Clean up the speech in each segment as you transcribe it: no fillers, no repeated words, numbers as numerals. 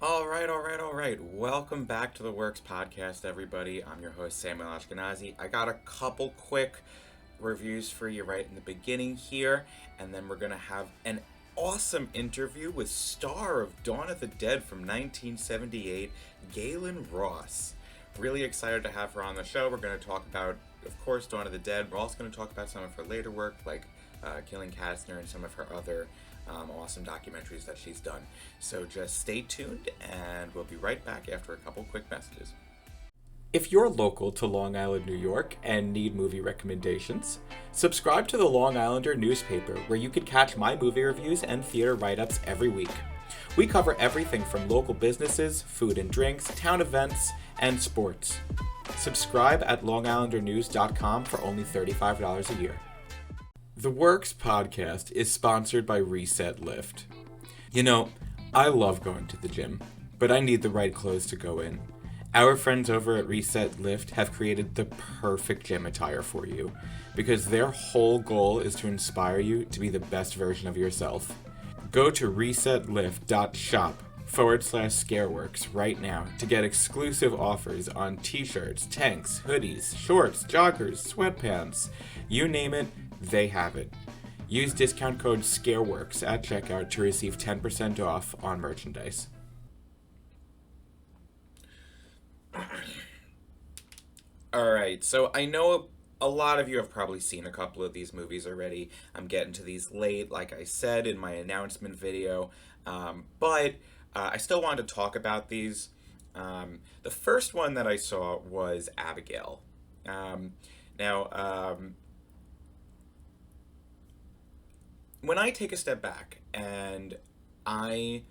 All right. Welcome back to the Works Podcast, everybody. I'm your host, Samuel Ashkenazi. I got a couple quick reviews for you right in the beginning here, and then we're going to have an awesome interview with star of Dawn of the Dead from 1978, Gaylen Ross. Really excited to have her on the show. We're going to talk about, of course, Dawn of the Dead. We're also going to talk about some of her later work, like Killing Kastner and some of her other awesome documentaries that she's done. So just stay tuned, and we'll be right back after a couple quick messages. If you're local to Long Island, New York, and need movie recommendations, subscribe to the Long Islander newspaper, where you can catch my movie reviews and theater write-ups every week. We cover everything from local businesses, food and drinks, town events, and sports. Subscribe at longislandernews.com for only $35 a year. The Works podcast is sponsored by Reset Lift. You know, I love going to the gym, but I need the right clothes to go in. Our friends over at Reset Lift have created the perfect gym attire for you, because their whole goal is to inspire you to be the best version of yourself. Go to resetlift.shop/Scareworks right now to get exclusive offers on t-shirts, tanks, hoodies, shorts, joggers, sweatpants. You name it, they have it. Use discount code SCAREWORKS at checkout to receive 10% off on merchandise. Alright, so I know a lot of you have probably seen a couple of these movies already. I'm getting to these late, like I said in my announcement video, but I still wanted to talk about these. The first one that I saw was Abigail. When I take a step back and I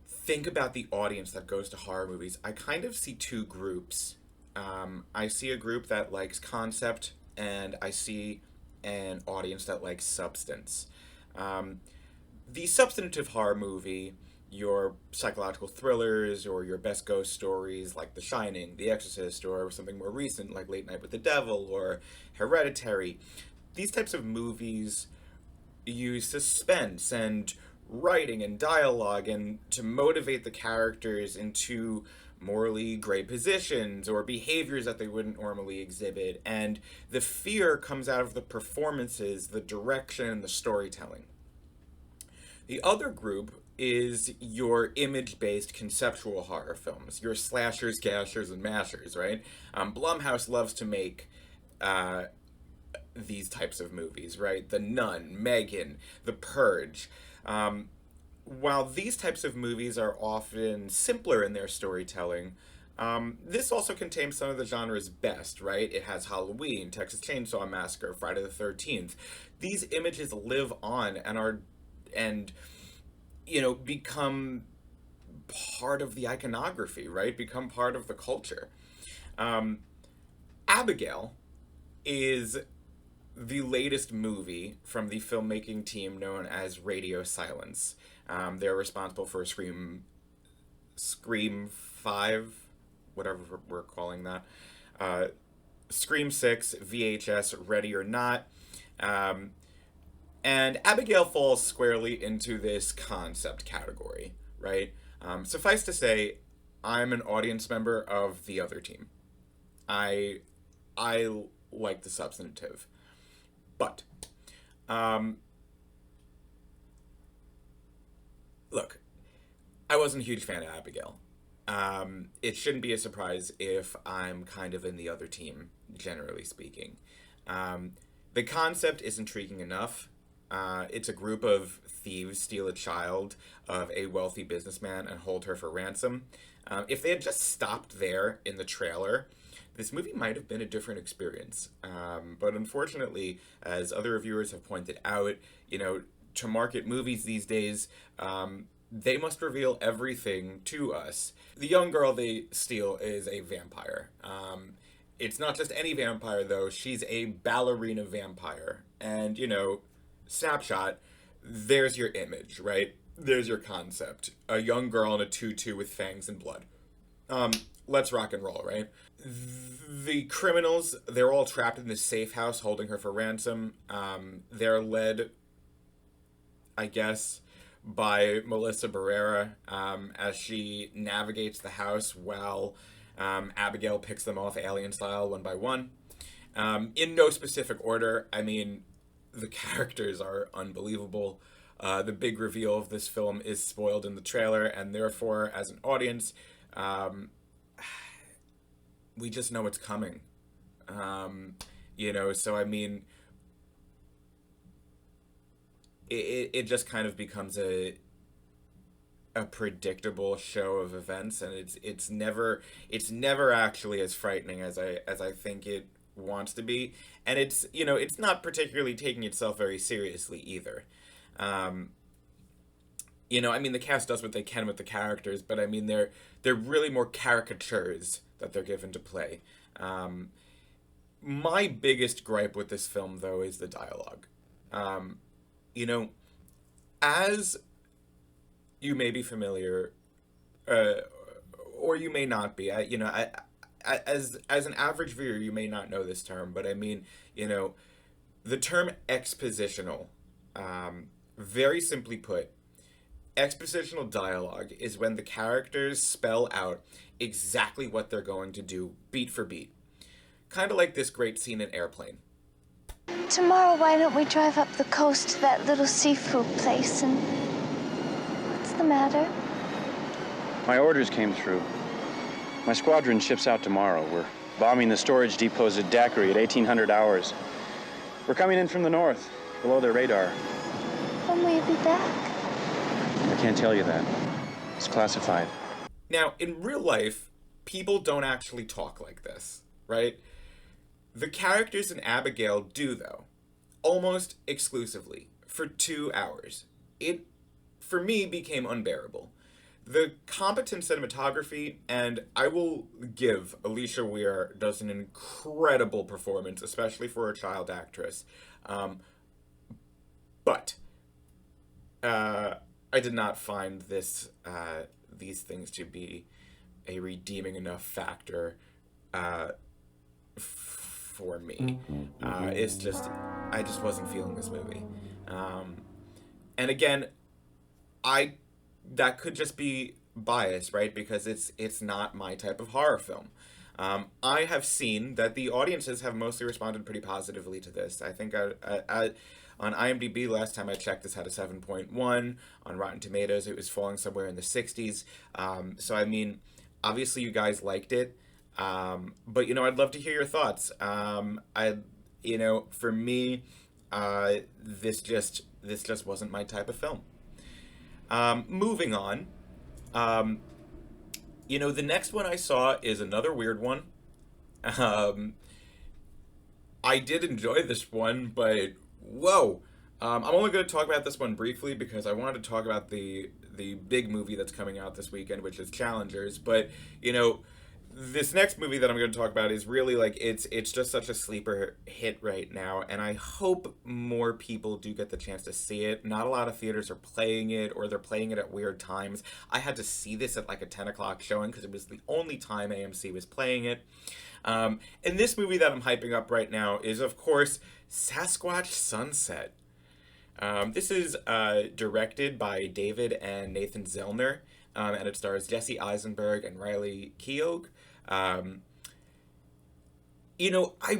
think about the audience that goes to horror movies, I kind of see two groups. I see a group that likes concept, and I see an audience that likes substance. The substantive horror movie, your psychological thrillers or your best ghost stories like The Shining, The Exorcist, or something more recent like Late Night with the Devil or Hereditary, these types of movies use suspense and writing and dialogue and to motivate the characters into morally gray positions or behaviors that they wouldn't normally exhibit, and the fear comes out of the performances, the direction, and the storytelling. The other group is your image-based conceptual horror films, your slashers, gashers, and mashers, right? Blumhouse loves to make these types of movies, right? The Nun, Megan, The Purge. While these types of movies are often simpler in their storytelling, this also contains some of the genre's best, right? It has Halloween, Texas Chainsaw Massacre, Friday the 13th. These images live on and become part of the iconography, right? Become part of the culture. Abigail is the latest movie from the filmmaking team known as Radio Silence. They're responsible for Scream 5, whatever we're calling that. Scream 6, VHS, Ready or Not. And Abigail falls squarely into this concept category, right? Suffice to say, I'm an audience member of the other team. I like the substantive. But, look, I wasn't a huge fan of Abigail. It shouldn't be a surprise if I'm kind of in the other team, generally speaking. The concept is intriguing enough. It's a group of thieves steal a child of a wealthy businessman and hold her for ransom. If they had just stopped there in the trailer, this movie might have been a different experience. But unfortunately, as other reviewers have pointed out, to market movies these days, they must reveal everything to us. The young girl they steal is a vampire. It's not just any vampire, though. She's a ballerina vampire. And, snapshot, there's your image, right? There's your concept. A young girl in a tutu with fangs and blood. Let's rock and roll, right? The criminals, they're all trapped in this safe house holding her for ransom. They're led, I guess, by Melissa Barrera as she navigates the house while Abigail picks them off alien style one by one. In no specific order. I mean, the characters are unbelievable. The big reveal of this film is spoiled in the trailer, and therefore, as an audience, we just know it's coming. So I mean, it just kind of becomes a predictable show of events, and it's never actually as frightening as I think it wants to be, and it's not particularly taking itself very seriously either. I mean, the cast does what they can with the characters, but I mean, they're really more caricatures that they're given to play. My biggest gripe with this film, though, is the dialogue. You know, as you may be familiar, or you may not be. As an average viewer, you may not know this term, but I mean, the term expositional, very simply put, expositional dialogue is when the characters spell out exactly what they're going to do, beat for beat. Kind of like this great scene in Airplane. Tomorrow, why don't we drive up the coast to that little seafood place and... What's the matter? My orders came through. My squadron ships out tomorrow. We're bombing the storage depots at Daiquiri at 1800 hours. We're coming in from the north, below their radar. When will you be back? I can't tell you that. It's classified. Now, in real life, people don't actually talk like this, right? The characters in Abigail do, though. Almost exclusively. For 2 hours. It, for me, became unbearable. The competent cinematography, and I will give Alisha Weir does an incredible performance, especially for a child actress. But I did not find these things to be a redeeming enough factor for me. I just wasn't feeling this movie. And again, that could just be bias, right? Because it's not my type of horror film. I have seen that the audiences have mostly responded pretty positively to this. I think on IMDb, last time I checked, this had a 7.1. On Rotten Tomatoes, it was falling somewhere in the 60s. So, I mean, obviously you guys liked it. But, I'd love to hear your thoughts. For me, this just wasn't my type of film. Moving on. The next one I saw is another weird one. I did enjoy this one, but whoa. I'm only going to talk about this one briefly because I wanted to talk about the big movie that's coming out this weekend, which is Challengers. But, this next movie that I'm going to talk about is really it's just such a sleeper hit right now, and I hope more people do get the chance to see it. Not a lot of theaters are playing it, or they're playing it at weird times. I had to see this at a 10 o'clock showing because it was the only time AMC was playing it. And this movie that I'm hyping up right now is, of course, Sasquatch Sunset. This is directed by David and Nathan Zellner, and it stars Jesse Eisenberg and Riley Keough. I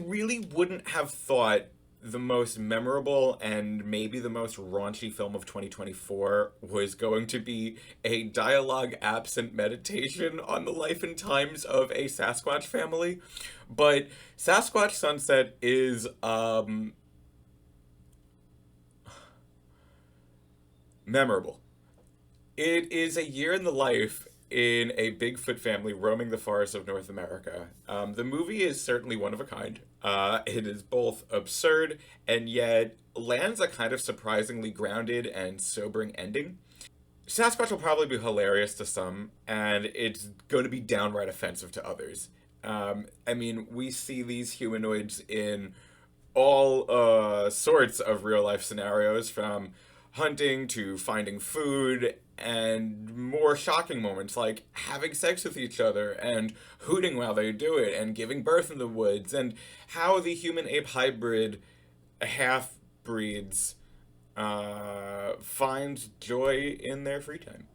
really wouldn't have thought the most memorable and maybe the most raunchy film of 2024 was going to be a dialogue-absent meditation on the life and times of a Sasquatch family. But Sasquatch Sunset is, memorable. It is a year in the life in a Bigfoot family roaming the forests of North America. The movie is certainly one of a kind. It is both absurd and yet lands a kind of surprisingly grounded and sobering ending. Sasquatch will probably be hilarious to some, and it's going to be downright offensive to others. We see these humanoids in all sorts of real-life scenarios, from hunting to finding food, and more shocking moments like having sex with each other and hooting while they do it and giving birth in the woods, and how the human-ape hybrid half-breeds finds joy in their free time.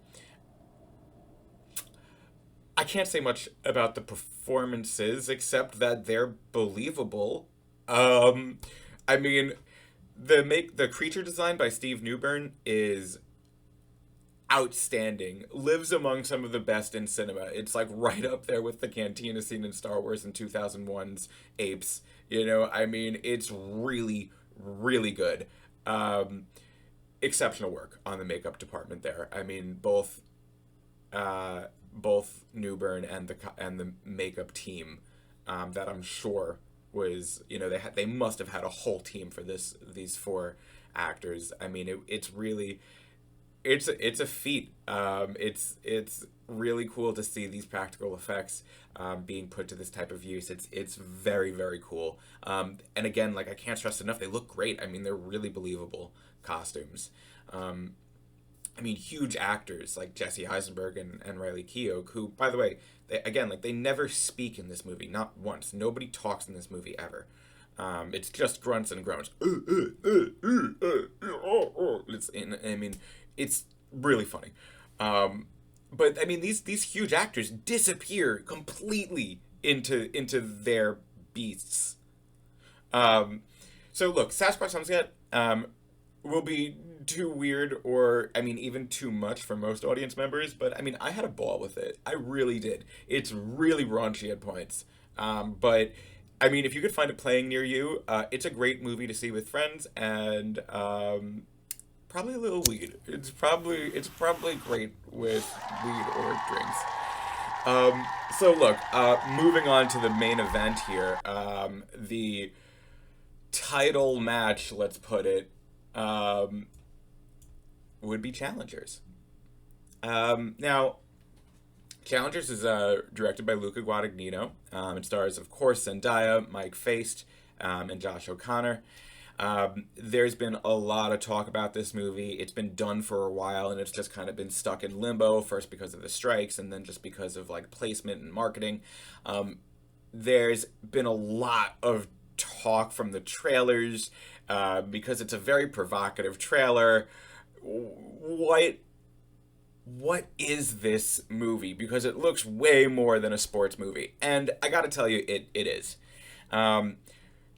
I can't say much about the performances except that they're believable. I mean, the creature design by Steve Newburn is outstanding. Lives among some of the best in cinema. It's like right up there with the cantina scene in Star Wars in 2001's Apes. You know, I mean, it's really, really good. Exceptional work on the makeup department there. I mean, both Newburn and the makeup team, that I'm sure was, you know, they must have had a whole team for these four actors. I mean, it's really, it's a feat. It's really cool to see these practical effects being put to this type of use. It's very, very cool. And again, like, I can't stress enough, they look great. I mean, they're really believable costumes. I mean, huge actors like Jesse Eisenberg and Riley Keough, who, by the way, they never speak in this movie, not once. Nobody talks in this movie ever. It's just grunts and groans. It's really funny. But I mean, these huge actors disappear completely into their beasts. So look, Sasquatch Sunset will be too weird, or I mean even too much for most audience members, but I mean, I had a ball with it. I really did. It's really raunchy at points, but I mean, if you could find it playing near you, it's a great movie to see with friends, and probably a little weed. It's probably great with weed or drinks. So look, moving on to the main event here, the title match, let's put it, would be Challengers. Now, Challengers is directed by Luca Guadagnino. It stars, of course, Zendaya, Mike Faist, and Josh O'Connor. There's been a lot of talk about this movie. It's been done for a while, and it's just kind of been stuck in limbo, first because of the strikes, and then just because of, like, placement and marketing. There's been a lot of talk from the trailers, because it's a very provocative trailer. What is this movie? Because it looks way more than a sports movie, and I gotta tell you, it is.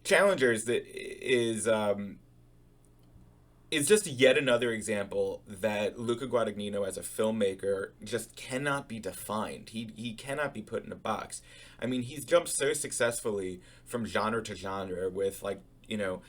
Challengers is just yet another example that Luca Guadagnino as a filmmaker just cannot be defined. He cannot be put in a box. I mean, he's jumped so successfully from genre to genre with, like, you know,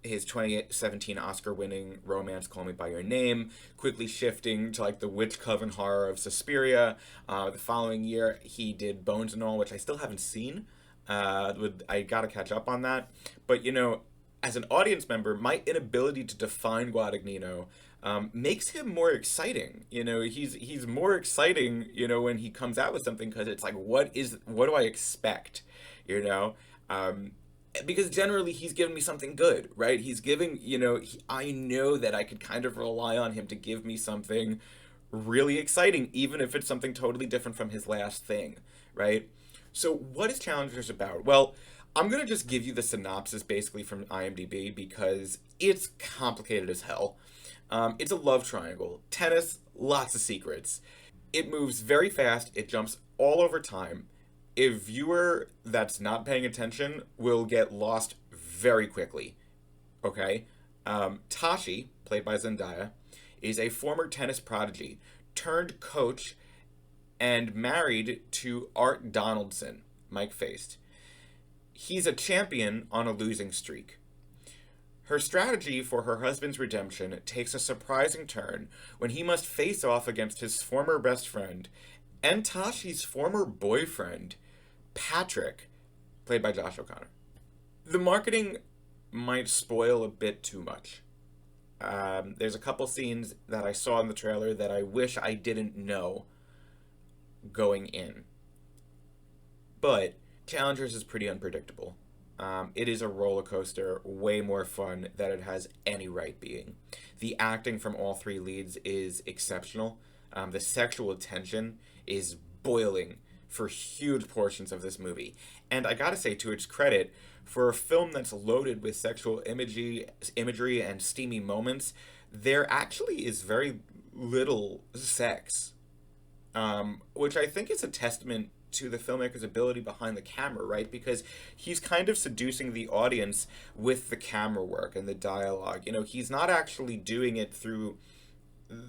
his 2017 Oscar-winning romance Call Me By Your Name, quickly shifting to, like, the witch coven horror of Suspiria. The following year, he did Bones and All, which I still haven't seen. I gotta catch up on that. But, you know, as an audience member, my inability to define Guadagnino makes him more exciting. You know, he's more exciting, you know, when he comes out with something, because it's like, what do I expect, you know? Because generally he's giving me something good, right? He's giving, you know, I know that I could kind of rely on him to give me something really exciting, even if it's something totally different from his last thing, right? So what is Challengers about? Well, I'm going to just give you the synopsis basically from IMDb, because it's complicated as hell. It's a love triangle. Tennis, lots of secrets. It moves very fast. It jumps all over time. A viewer that's not paying attention will get lost very quickly. Okay? Tashi, played by Zendaya, is a former tennis prodigy turned coach and married to Art Donaldson, Mike Faist. He's a champion on a losing streak. Her strategy for her husband's redemption takes a surprising turn when he must face off against his former best friend and Tashi's former boyfriend, Patrick, played by Josh O'Connor. The marketing might spoil a bit too much. There's a couple scenes that I saw in the trailer that I wish I didn't know going in. But Challengers is pretty unpredictable. It is a roller coaster, way more fun than it has any right being. The acting from all three leads is exceptional. The sexual tension is boiling for huge portions of this movie. And I gotta say, to its credit, for a film that's loaded with sexual imagery and steamy moments, there actually is very little sex, which I think is a testament to the filmmaker's ability behind the camera, right? Because he's kind of seducing the audience with the camera work and the dialogue. You know, he's not actually doing it through,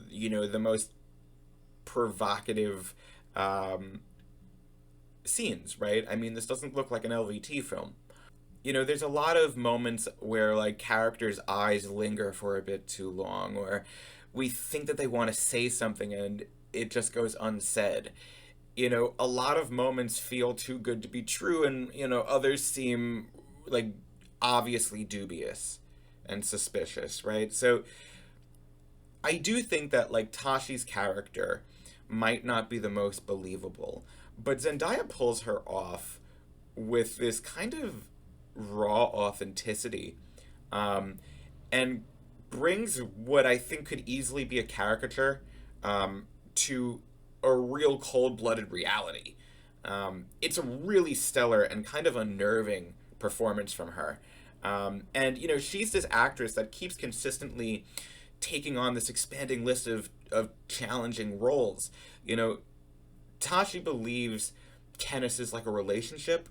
you know, the most provocative scenes, right? I mean, this doesn't look like an LVT film. You know, there's a lot of moments where, like, characters' eyes linger for a bit too long, or we think that they want to say something and it just goes unsaid. You know, a lot of moments feel too good to be true, and, you know, others seem, like, obviously dubious and suspicious, right? So I do think that, like, Tashi's character might not be the most believable, but Zendaya pulls her off with this kind of raw authenticity, and brings what I think could easily be a caricature, to a real cold-blooded reality. It's a really stellar and kind of unnerving performance from her. And, you know, she's this actress that keeps consistently taking on this expanding list of challenging roles. You know, Tashi believes tennis is like a relationship.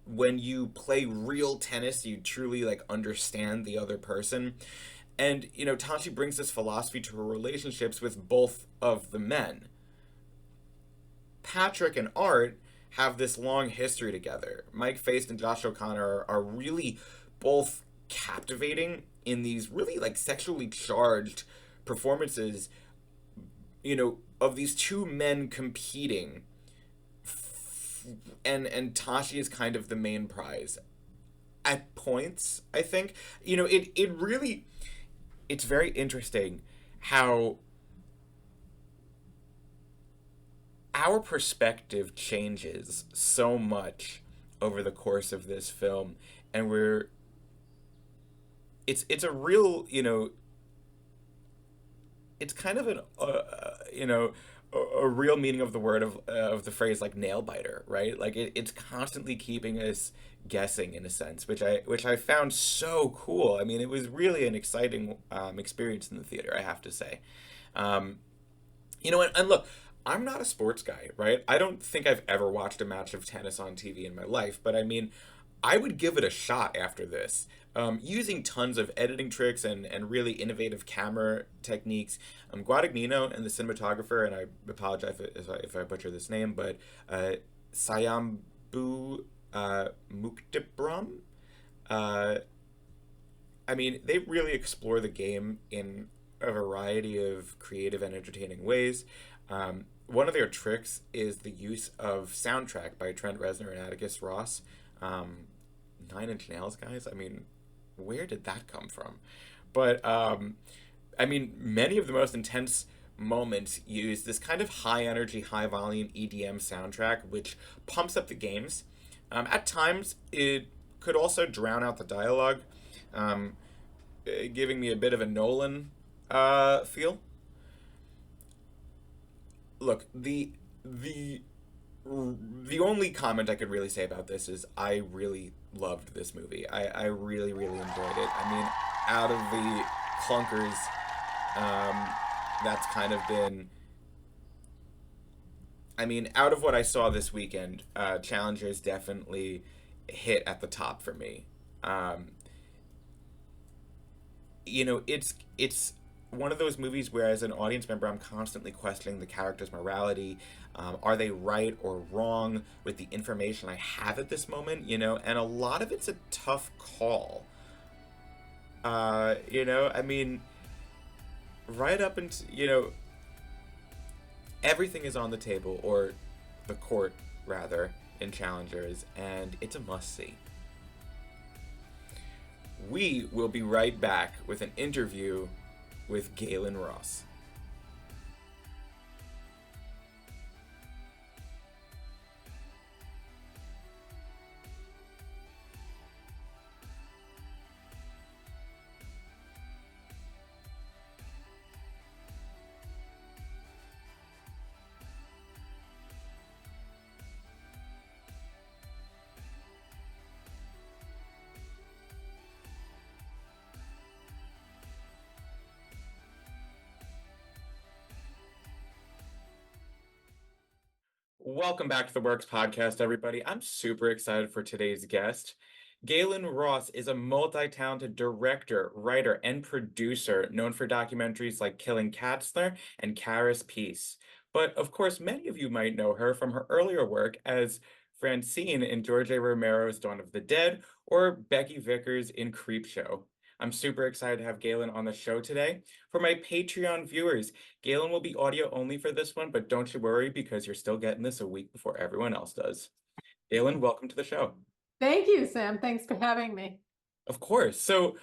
When you play real tennis, you truly, like, understand the other person. And, you know, Tashi brings this philosophy to her relationships with both of the men. Patrick and Art have this long history together. Mike Faist and Josh O'Connor are really both captivating in these really, like, sexually charged performances, you know, of these two men competing. And Tashi is kind of the main prize at points, I think. You know, it really, it's very interesting how our perspective changes so much over the course of this film, and it's a real, you know, it's kind of an you know, a real meaning of the word of the phrase, like, nail biter, right? Like, it's constantly keeping us guessing, in a sense, which I found so cool. I mean, it was really an exciting experience in the theater, I have to say. You know, and look, I'm not a sports guy, right? I don't think I've ever watched a match of tennis on TV in my life, but I mean, I would give it a shot after this. Using tons of editing tricks and really innovative camera techniques. Guadagnino and the cinematographer, and I apologize if I butcher this name, but Sayambu Muktibram. I mean, they really explore the game in a variety of creative and entertaining ways. One of their tricks is the use of soundtrack by Trent Reznor and Atticus Ross. 9 Inch Nails, guys. I mean, where did that come from? But I mean, many of the most intense moments use this kind of high energy, high volume EDM soundtrack, which pumps up the games. At times, it could also drown out the dialogue, giving me a bit of a Nolan feel. Look, the only comment I could really say about this is I really loved this movie. I really, really enjoyed it. I mean, out of the clunkers, that's kind of been... I mean, out of what I saw this weekend, Challengers definitely hit at the top for me. You know, it's one of those movies where, as an audience member, I'm constantly questioning the character's morality. Are they right or wrong with the information I have at this moment? You know, and a lot of it's a tough call. You know, I mean, right up until, you know, everything is on the table, or the court, rather, in Challengers, and it's a must-see. We will be right back with an interview with Gaylen Ross. Welcome back to the Works Podcast, everybody. I'm super excited for today's guest. Gaylen Ross is a multi-talented director, writer, and producer known for documentaries like Killing Kathryn and Kara's Peace. But of course, many of you might know her from her earlier work as Francine in George A. Romero's Dawn of the Dead or Becky Vickers in Creepshow. I'm super excited to have Gaylen on the show today. For my Patreon viewers, Gaylen will be audio only for this one, but don't you worry because you're still getting this a week before everyone else does. Gaylen, welcome to the show. Thank you, Sam. Thanks for having me. Of course. So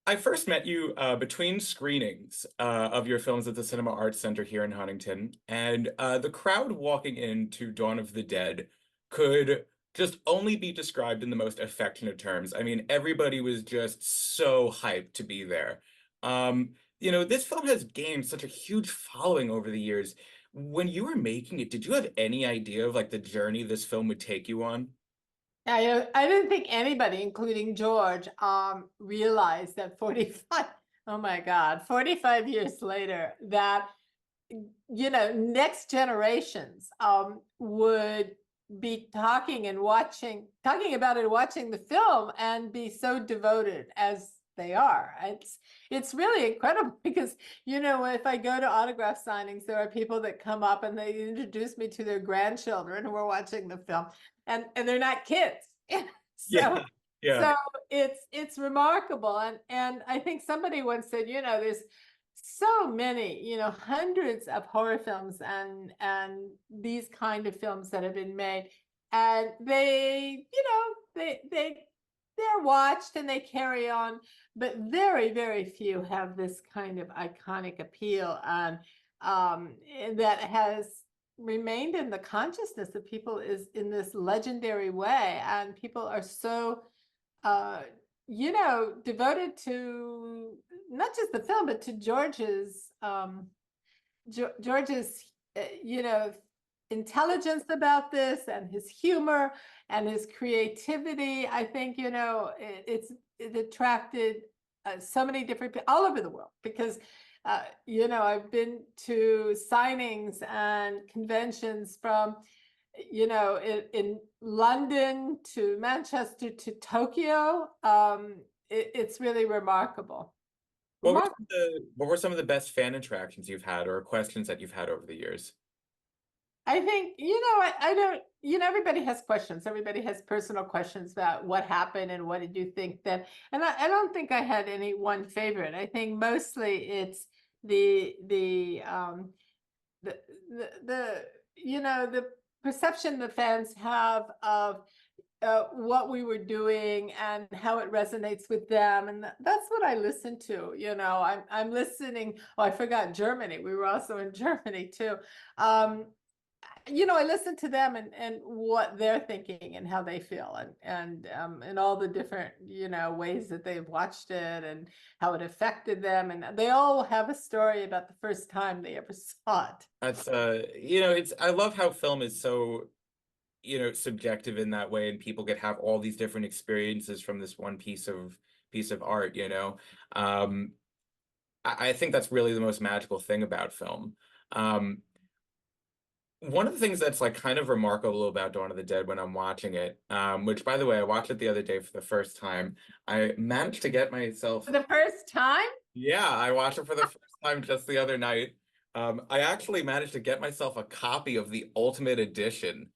I first met you between screenings of your films at the Cinema Arts Center here in Huntington, and the crowd walking into Dawn of the Dead could just only be described in the most affectionate terms. I mean, everybody was just so hyped to be there. This film has gained such a huge following over the years. When you were making it, did you have any idea of like the journey this film would take you on? I didn't think anybody, including George, realized that 45 years later, that, next generations would be talking about it, watching the film, and be so devoted as they are. It's really incredible because, if I go to autograph signings, there are people that come up and they introduce me to their grandchildren who are watching the film, and they're not kids. So it's remarkable. And I think somebody once said, there's so many, hundreds of horror films and these kind of films that have been made, and they're watched and they carry on, but very, very few have this kind of iconic appeal and that has remained in the consciousness of people is in this legendary way. And people are so devoted to not just the film, but to George's intelligence about this, and his humor and his creativity. I think it attracted so many different people all over the world because I've been to signings and conventions from in London to Manchester to Tokyo. It's really remarkable. What were some of the best fan interactions you've had or questions that you've had over the years? I think, I don't, everybody has questions. Everybody has personal questions about what happened and what did you think then. And I don't think I had any one favorite. I think mostly it's the perception the fans have of what we were doing and how it resonates with them, and that's what I listen to. I'm listening. Oh, I forgot Germany. We were also in Germany too. I listen to them and what they're thinking and how they feel, and all the different ways that they've watched it and how it affected them, and they all have a story about the first time they ever saw it. That's I love how film is so subjective in that way, and people could have all these different experiences from this one piece of art. I think that's really the most magical thing about film. One of the things that's like kind of remarkable about Dawn of the Dead when I'm watching it, which by the way, I watched it the other day for the first time. I managed to get myself For the first time? Yeah, I watched it for the first time just the other night. I actually managed to get myself a copy of the Ultimate Edition,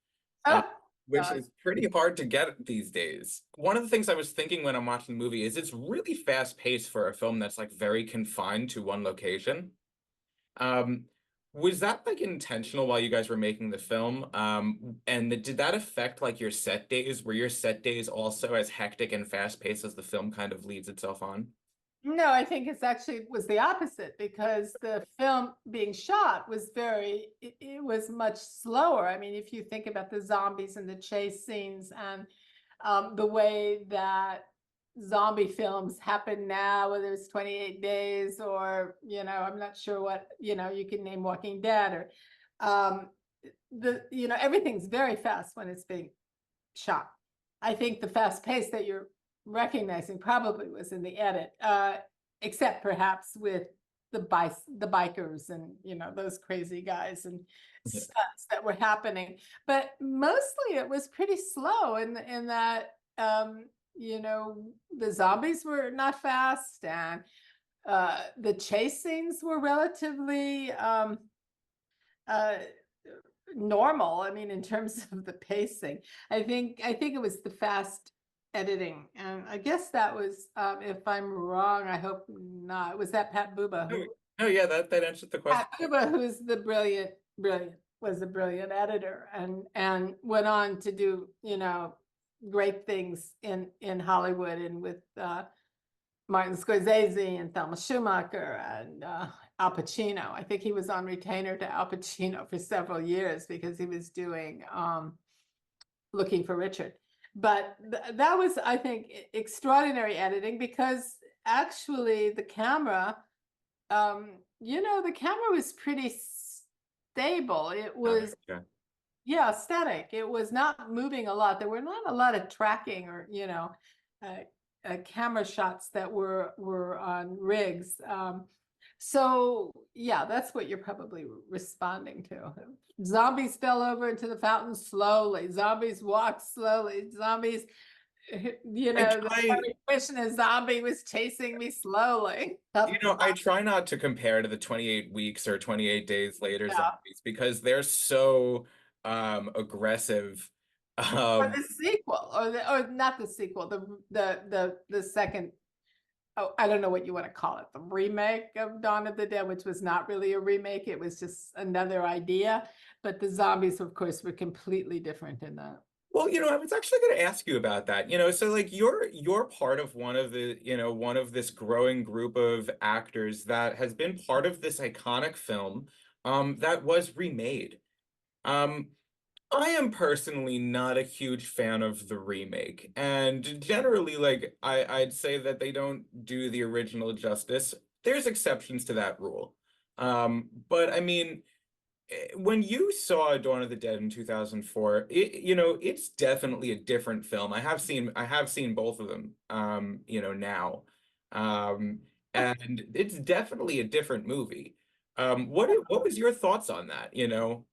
which is pretty hard to get these days. One of the things I was thinking when I'm watching the movie is it's really fast paced for a film that's like very confined to one location. Was that like intentional while you guys were making the film? And did that affect like your set days? Were your set days also as hectic and fast paced as the film kind of leads itself on? No, I think was the opposite, because the film being shot was it was much slower. I mean, if you think about the zombies and the chase scenes and the way that zombie films happen now, whether it's 28 Days or, I'm not sure what, you can name Walking Dead or, everything's very fast when it's being shot. I think the fast pace that you're recognizing probably was in the edit, except perhaps with the bikers and, you know, those crazy guys and Yeah. stunts that were happening. But mostly it was pretty slow in that, you know, the zombies were not fast, and the chase scenes were relatively normal. I mean, in terms of the pacing, I think it was the fast editing, and I guess that was, if I'm wrong, I hope not. Was that Pat Buba who? No, yeah, that answered the question. Pat Buba, who's the was a brilliant editor, and went on to do, you know, great things in Hollywood and with Martin Scorsese and Thelma Schumacher and Al Pacino. I think he was on retainer to Al Pacino for several years because he was doing Looking for Richard. But that was, I think, extraordinary editing, because actually the camera, you know, the camera was pretty stable. It was, yeah, static. It was not moving a lot. There were not a lot of tracking or, you know, camera shots that were on rigs. So yeah, that's what you're probably responding to. Zombies fell over into the fountain slowly. Zombies walked slowly. Zombies, you know, the question is, zombie was chasing me slowly. You know, I try not to compare to the 28 weeks or 28 days later zombies, because they're so aggressive. Or the sequel, or not the sequel, the second, oh, I don't know what you want to call it, the remake of Dawn of the Dead, which was not really a remake, it was just another idea. But the zombies, of course, were completely different in that. Well, you know, I was actually going to ask you about that. You know, so like you're part of one of the, you know, one of this growing group of actors that has been part of this iconic film that was remade. I am personally not a huge fan of the remake, and generally, like, I'd say that they don't do the original justice. There's exceptions to that rule. But I mean, when you saw Dawn of the Dead in 2004, you know, it's definitely a different film. I have seen both of them, you know, now. And it's definitely a different movie. What was your thoughts on that, you know?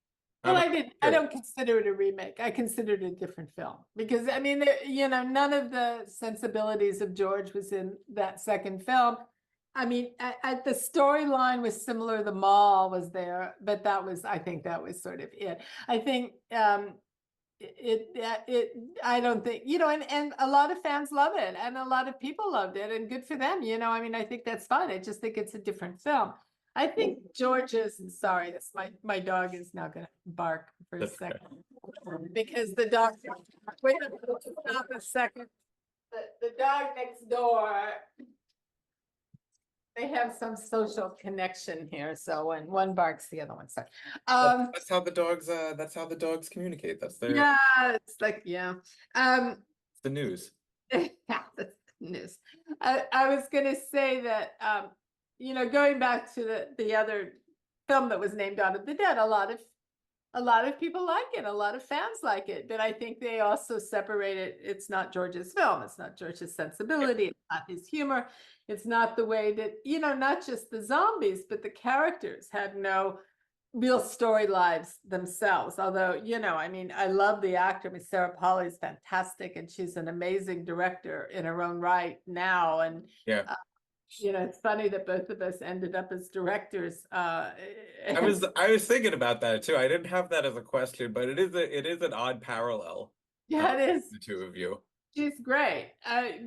Well, I don't consider it a remake. I consider it a different film, because I mean, you know, none of the sensibilities of George was in that second film. I mean, the storyline was similar. The mall was there, but I think that was sort of it. I think I don't think, you know, and a lot of fans love it, and a lot of people loved it, and good for them. You know, I mean, I think that's fine. I just think it's a different film. I think George's, sorry, this my dog is now gonna bark for a second, because the dog, wait a second. The dog next door, they have some social connection here, so when one barks, the other one starts. That's how the dogs communicate. That's their Yeah, it's like, yeah. it's the news. Yeah, that's the news. I was gonna say that you know, going back to the other film that was named Dawn of the Dead, a lot of people like it, a lot of fans like it, but I think they also separate it. It's not George's film, it's not George's sensibility, it's not his humor, it's not the way that, you know, not just the zombies, but the characters had no real story lives themselves. Although, you know, I mean, I love the actor. I mean, Sarah Polley's fantastic, and she's an amazing director in her own right now. And yeah. You know, it's funny that both of us ended up as directors. I was thinking about that too. I didn't have that as a question, but it is an odd parallel. Yeah, it is. The two of you. She's great,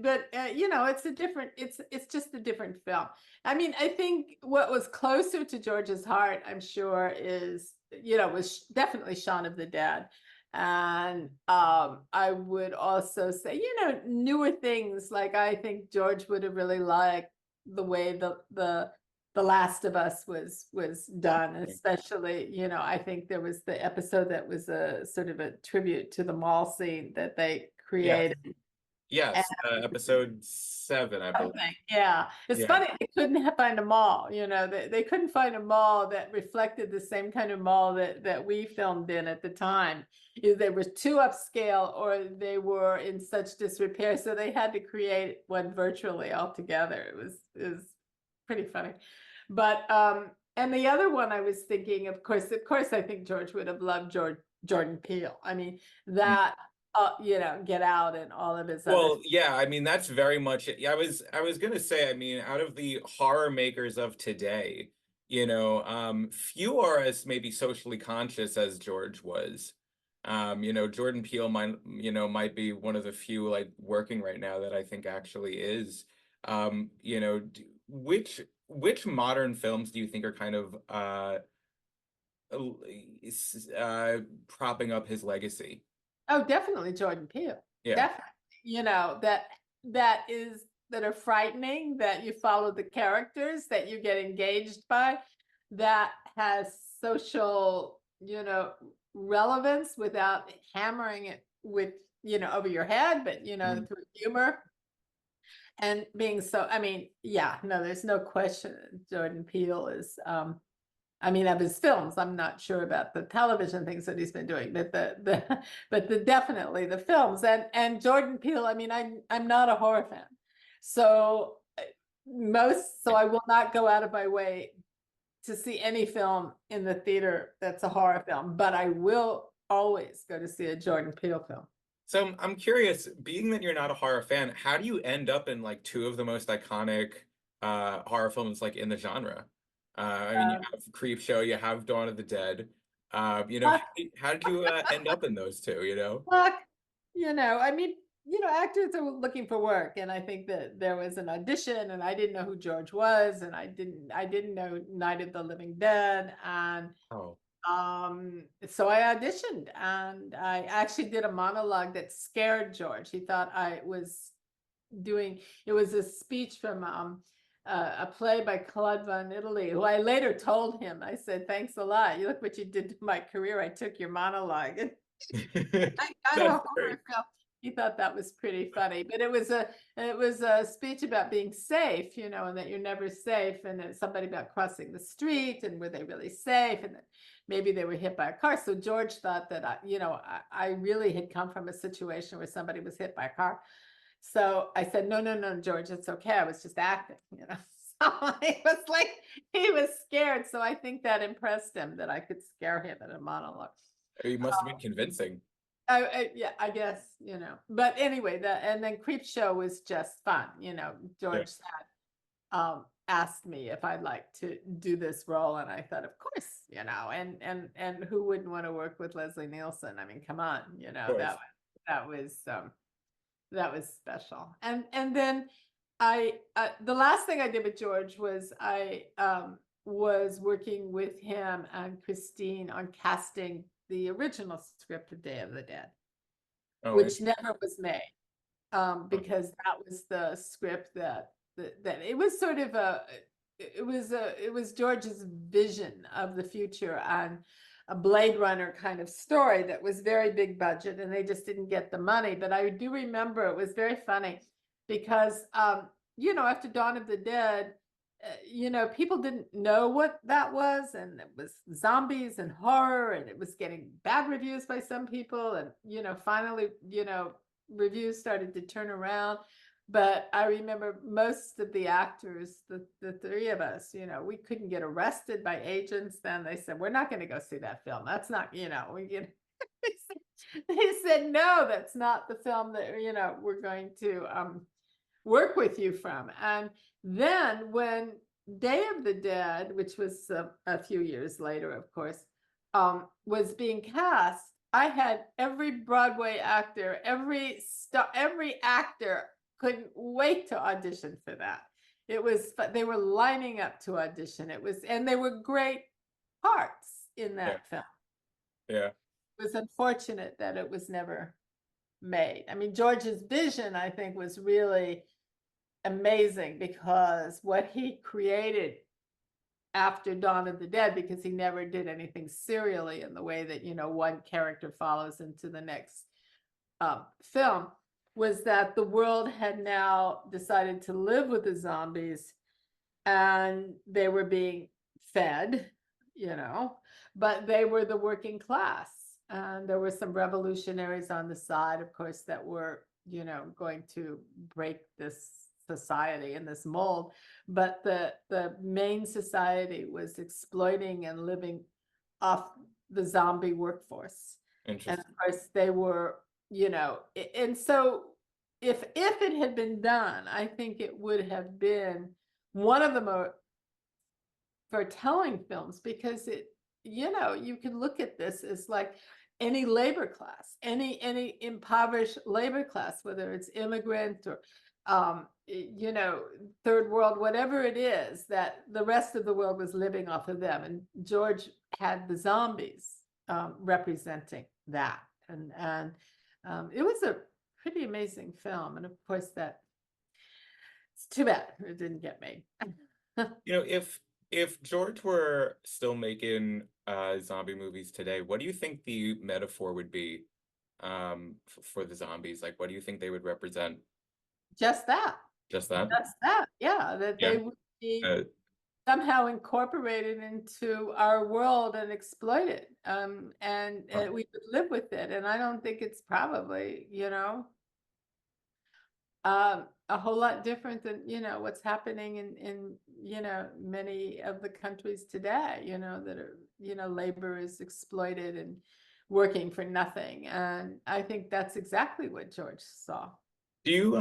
but you know, it's just a different film. I mean, I think what was closer to George's heart, I'm sure, is, you know, was definitely Shaun of the Dead. And I would also say, you know, newer things, like I think George would have really liked the way the Last of Us was done, especially, you know, I think there was the episode that was a sort of a tribute to the mall scene that they created. Yes, episode 7, I believe. Yeah, it's funny, they couldn't find a mall, you know, they couldn't find a mall that reflected the same kind of mall that we filmed in at the time. Either they were too upscale or they were in such disrepair, so they had to create one virtually altogether. It was pretty funny. But and the other one I was thinking, of course, I think George would have loved Jordan Peele. I mean, that Get Out and all of his other. Well, yeah, I mean that's very much it. Yeah, I was gonna say, I mean, out of the horror makers of today, few are as maybe socially conscious as George was. Jordan Peele might be one of the few like working right now that I think actually is. Which modern films do you think are kind of propping up his legacy? Oh, definitely Jordan Peele. Yeah. Definitely. That are frightening, that you follow the characters, that you get engaged by, that has social, relevance without hammering it with, over your head, but, through humor. And being so, I mean, yeah, no, there's no question Jordan Peele is, of his films, I'm not sure about the television things that he's been doing, but definitely the films and Jordan Peele. I mean, I'm not a horror fan, so I will not go out of my way to see any film in the theater that's a horror film, but I will always go to see a Jordan Peele film. So I'm curious, being that you're not a horror fan, how do you end up in like two of the most iconic horror films like in the genre? I mean, you have Creepshow, you have Dawn of the Dead. How did you end up in those two? Look, I mean, actors are looking for work, and I think that there was an audition, and I didn't know who George was, and I didn't know Night of the Living Dead, and so I auditioned, and I actually did a monologue that scared George. He thought I was doing. It was a speech from a play by Claude Von Italy, who I later told him, I said, thanks a lot. You look what you did to my career. I took your monologue. I got a horror film. He thought that was pretty funny, but it was a speech about being safe, and that you're never safe, and then somebody about crossing the street, and were they really safe, and that maybe they were hit by a car. So George thought that I really had come from a situation where somebody was hit by a car. So I said, no, George, it's okay. I was just acting, So he was scared. So I think that impressed him, that I could scare him in a monologue. You must have been convincing. Yeah, I guess, But anyway, and then Creepshow was just fun, George had asked me if I'd like to do this role, and I thought, of course, and who wouldn't want to work with Leslie Nielsen? I mean, come on, that was special. And then the last thing I did with George was I was working with him and Christine on casting the original script of Day of the Dead, which never was made, because that was the script that it was sort of it was George's vision of the and a Blade Runner kind of story that was very big budget, and they just didn't get the money. But I do remember it was very funny because, after Dawn of the Dead, people didn't know what that was, and it was zombies and horror, and it was getting bad reviews by some people. And, finally, reviews started to turn around. But I remember most of the actors, the three of us, we couldn't get arrested by agents. Then they said, we're not going to go see that film. That's not, they said, no, that's not the film that, we're going to work with you from. And then when Day of the Dead, which was a few years later, of course, was being cast, I had every Broadway actor, every actor couldn't wait to audition for that. They were lining up to audition. And they were great parts in that film. Yeah. It was unfortunate that it was never made. I mean, George's vision, I think, was really amazing, because what he created after Dawn of the Dead, because he never did anything serially in the way that, one character follows into the next film, was that the world had now decided to live with the zombies, and they were being fed, but they were the working class. And there were some revolutionaries on the side, of course, that were, going to break this society in this mold, but the main society was exploiting and living off the zombie workforce. And Interesting. of course they were, and so if it had been done, I think it would have been one of the more foretelling films, because you can look at this as like any labor class, any impoverished labor class, whether it's immigrant or third world, whatever it is, that the rest of the world was living off of them. And George had the zombies representing that. And it was a pretty amazing film. And of course it's too bad it didn't get made. If George were still making zombie movies today, what do you think the metaphor would be for the zombies? Like, what do you think they would represent? Just that. Just that? Just that. Yeah, that Yeah. they would be somehow incorporated into our world and exploited. And we would live with it. And I don't think it's probably, a whole lot different than what's happening in many of the countries today, that are labor is exploited and working for nothing. And I think that's exactly what George saw. Do you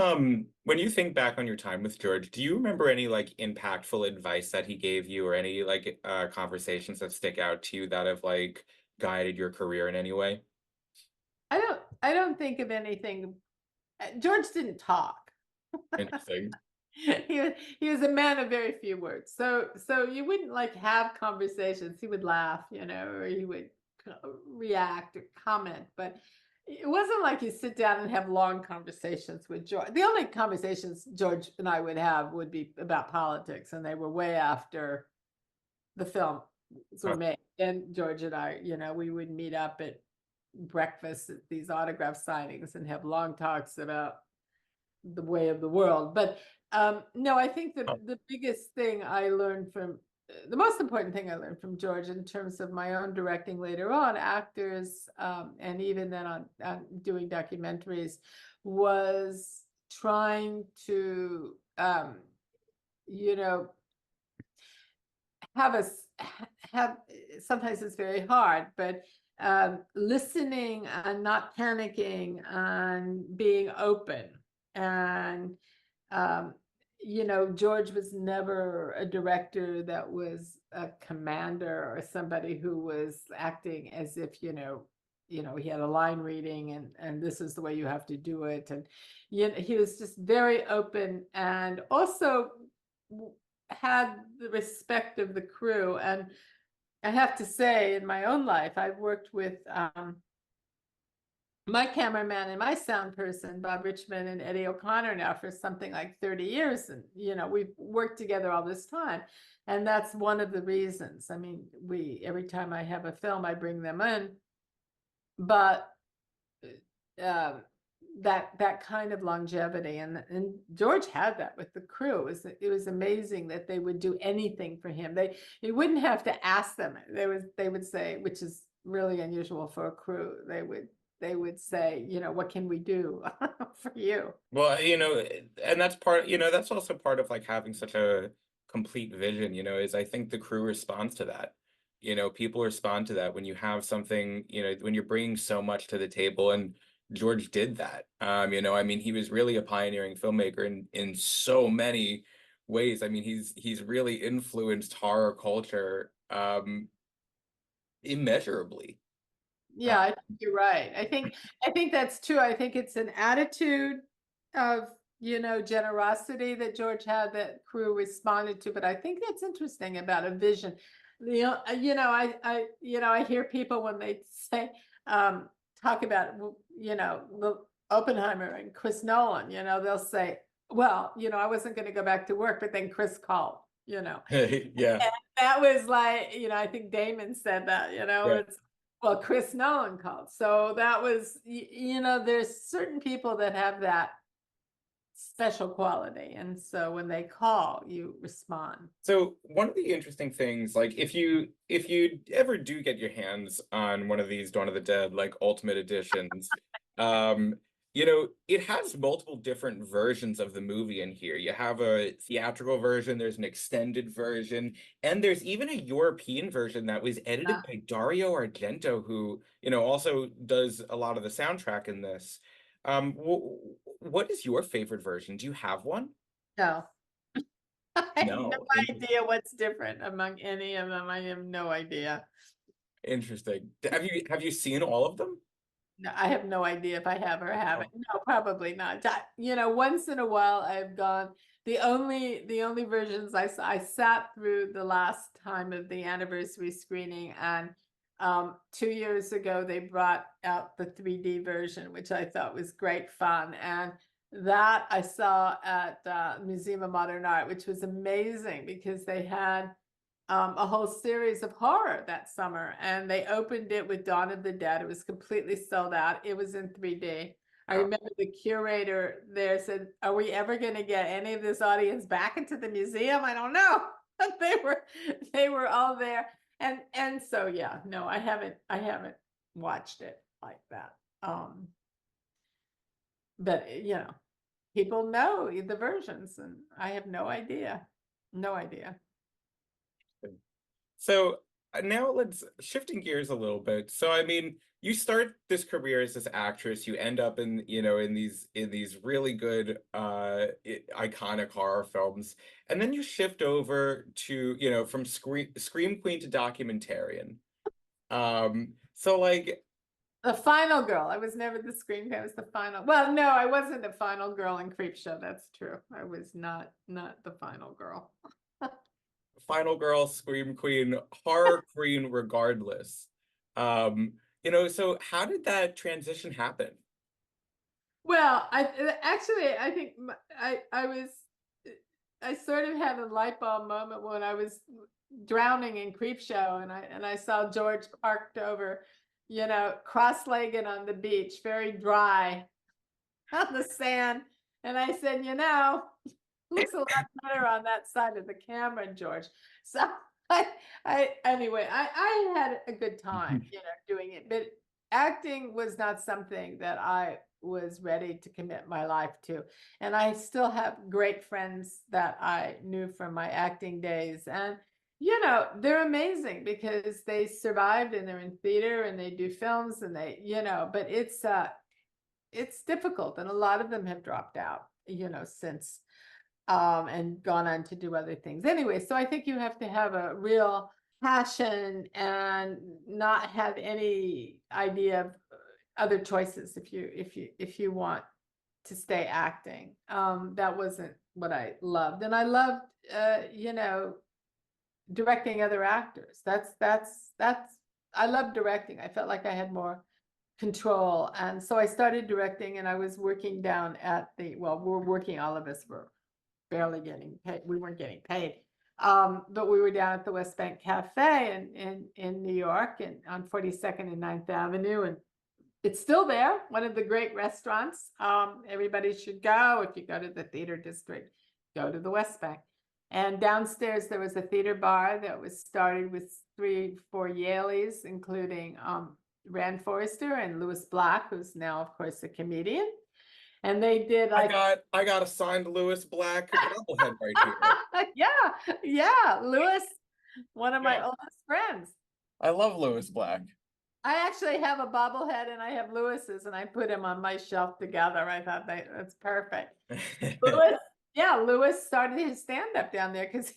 when you think back on your time with George, do you remember any like impactful advice that he gave you, or any like conversations that stick out to you that have like guided your career in any way? I don't think of anything. George didn't talk. Interesting. He was a man of very few words. So you wouldn't like have conversations. He would laugh, or he would react or comment, but it wasn't like you sit down and have long conversations with George. The only conversations George and I would have would be about politics, and they were way after the films were made. And George and I, we would meet up at breakfast at these autograph signings and have long talks about the way of the world. But no, I think the biggest thing I learned from the most important thing I learned from George in terms of my own directing later on, actors, and even then on doing documentaries, was trying to, have, sometimes it's very hard, but listening and not panicking and being open. And George was never a director that was a commander or somebody who was acting as if he had a line reading and this is the way you have to do it. And he was just very open, and also had the respect of the crew. And I have to say, in my own life, I've worked with my cameraman and my sound person, Bob Richmond and Eddie O'Connor, now for something like 30 years. And, we've worked together all this time. And that's one of the reasons. I mean, every time I have a film, I bring them in. But that kind of longevity, and George had that with the crew. It was amazing that they would do anything for him. You wouldn't have to ask them. They would say, which is really unusual for a crew. They would say, what can we do for you? Well, and that's that's also part of like having such a complete vision, is I think the crew responds to that. People respond to that when you have something, when you're bringing so much to the table. And George did that. He was really a pioneering filmmaker in so many ways. I mean, he's really influenced horror culture immeasurably. Yeah, I think you're right. I think that's true. I think it's an attitude of, generosity that George had that crew responded to. But I think that's interesting about a vision. I hear people when they say, talk about, Oppenheimer and Chris Nolan, they'll say, well, I wasn't going to go back to work, but then Chris called, Yeah. And that was like, I think Damon said that, Yeah. well, Chris Nolan called. So that was, there's certain people that have that special quality. And so when they call, you respond. So one of the interesting things, like if you ever do get your hands on one of these Dawn of the Dead, like Ultimate Editions, You know, it has multiple different versions of the movie in here. You have a theatrical version, there's an extended version, and there's even a European version that was edited by Dario Argento, who, you know, also does a lot of the soundtrack in this. What is your favorite version? Do you have one? No. I have no No. idea what's different among any of them. I have no idea. Interesting. Have you seen all of them? No, I have no idea if I have or Oh, haven't. No, probably not. You know, once in a while I've gone. The only versions I sat through the last time of the anniversary screening, and 2 years ago they brought out the 3D version, which I thought was great fun, and that I saw at Museum of Modern Art, which was amazing because they had a whole series of horror that summer, and they opened it with Dawn of the Dead. It was completely sold out. It was in 3D. I wow. remember the curator there said, "Are we ever going to get any of this audience back into the museum?" I don't know. But they were all there, and so yeah, no, I haven't watched it like that. But you know, people know the versions, and I have no idea, no idea. So now let's shifting gears a little bit. So I mean, you start this career as this actress, you end up in, you know, in these really good iconic horror films, and then you shift over to, you know, from scream queen to documentarian. So like The final girl. I was never the screen queen. I was the final. Well, no, I wasn't the final girl in Creepshow. That's true. I was not the final girl. final girl, scream queen, horror queen regardless. You know, so how did that transition happen? Well, I think I sort of had a light bulb moment when I was drowning in Creepshow, and I saw George parked over, you know, cross-legged on the beach, very dry on the sand, and I said, you know, looks a lot better on that side of the camera, George. So anyway, I had a good time, you know, doing it, but acting was not something that I was ready to commit my life to. And I still have great friends that I knew from my acting days. And, you know, they're amazing because they survived and they're in theater and they do films and they, you know, but it's difficult. And a lot of them have dropped out, you know, since and gone on to do other things. Anyway, so I think you have to have a real passion and not have any idea of other choices if you want to stay acting. That wasn't what I loved, and I loved you know, directing other actors. That's I love directing. I felt like I had more control, and so I started directing, and I was working down at the, well, we're working, all of us were barely getting paid. We weren't getting paid. But we were down at the West Bank Cafe in New York, and on 42nd and 9th Avenue. And it's still there, one of the great restaurants. Everybody should go. If you go to the theater district, go to the West Bank. And downstairs, there was a theater bar that was started with 3-4 Yaleys, including Rand Forrester and Louis Black, who's now, of course, a comedian. And they did like, I got a signed Louis Black bobblehead right here. yeah, Louis, one of my oldest friends. I love Louis Black. I actually have a bobblehead and I have Louis's, and I put him on my shelf together. I thought that's perfect. Louis started his stand-up down there because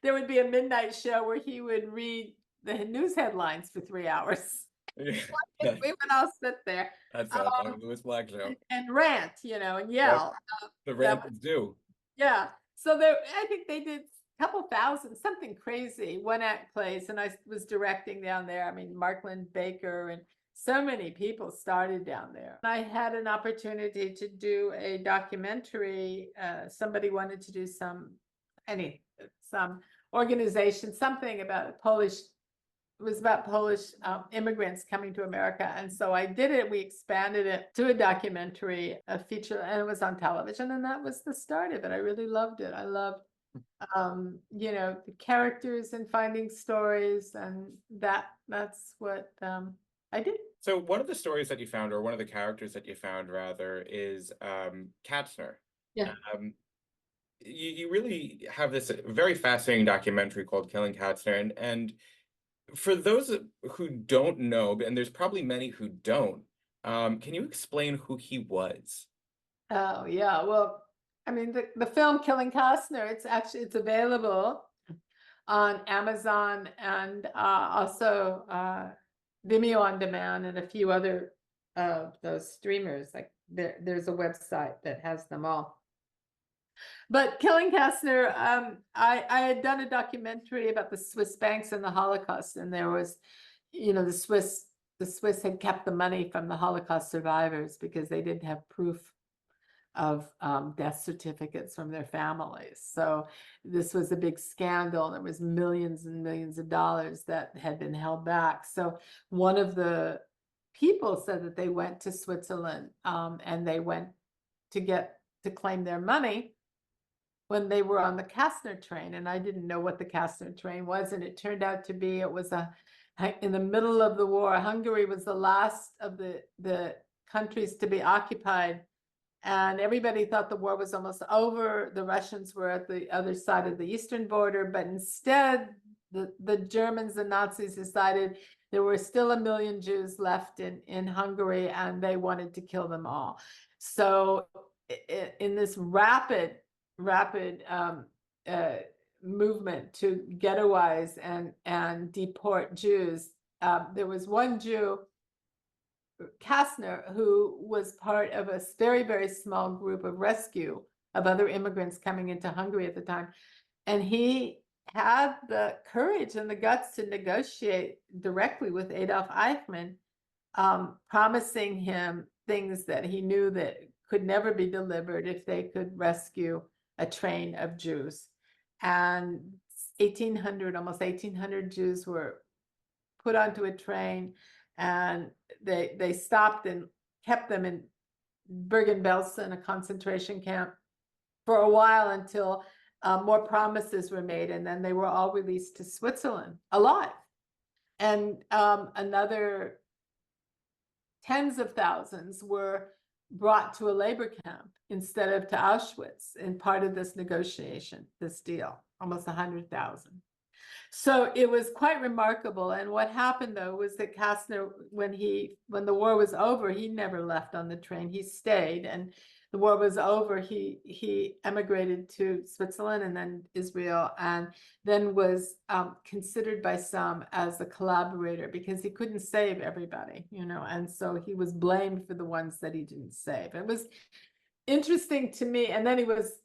there would be a midnight show where he would read the news headlines for 3 hours. We would all sit there. That's a Louis Black show. And rant, you know, and yell. The rant is due. Yeah. So I think they did a couple thousand, something crazy, one-act plays, and I was directing down there. I mean, Markland Baker and so many people started down there. I had an opportunity to do a documentary. Somebody wanted to do some organization, something about it was about Polish immigrants coming to America. And so I did it. We expanded it to a documentary, a feature, and it was on television. And that was the start of it. I really loved it. I loved, you know, the characters and finding stories. And that's what I I did. So one of the stories that you found, or one of the characters that you found rather, is Katzner. Yeah. You really have this very fascinating documentary called Killing Katzner, and for those who don't know, and there's probably many who don't, can you explain who he was? Oh yeah. Well, I mean the film Killing Costner, it's available on Amazon and also Vimeo on demand and a few other of those streamers. Like there's a website that has them all. But Killing Kastner, I had done a documentary about the Swiss banks and the Holocaust, and there was, the Swiss had kept the money from the Holocaust survivors because they didn't have proof of death certificates from their families. So this was a big scandal. There was millions and millions of dollars that had been held back. So one of the people said that they went to Switzerland and they went to claim their money when they were on the Kastner train. And I didn't know what the Kastner train was. And it turned out to be, in the middle of the war, Hungary was the last of the countries to be occupied. And everybody thought the war was almost over. The Russians were at the other side of the eastern border, but instead the Germans, the Nazis decided there were still 1 million Jews left in Hungary and they wanted to kill them all. So in this rapid movement to ghettoize and deport Jews, there was one Jew, Kastner, who was part of a very, very small group of rescue of other immigrants coming into Hungary at the time. And he had the courage and the guts to negotiate directly with Adolf Eichmann, promising him things that he knew that could never be delivered if they could rescue a train of Jews. And almost 1,800 Jews were put onto a train, and they stopped and kept them in Bergen-Belsen, a concentration camp, for a while until more promises were made, and then they were all released to Switzerland alive. And another tens of thousands were brought to a labor camp instead of to Auschwitz in part of this negotiation, this deal, almost 100,000. So it was quite remarkable. And what happened though was that Kastner, when the war was over, he never left on the train. He stayed, and the war was over. He emigrated to Switzerland and then Israel, and then was considered by some as a collaborator because he couldn't save everybody, and so he was blamed for the ones that he didn't save. It was interesting to me. And then it was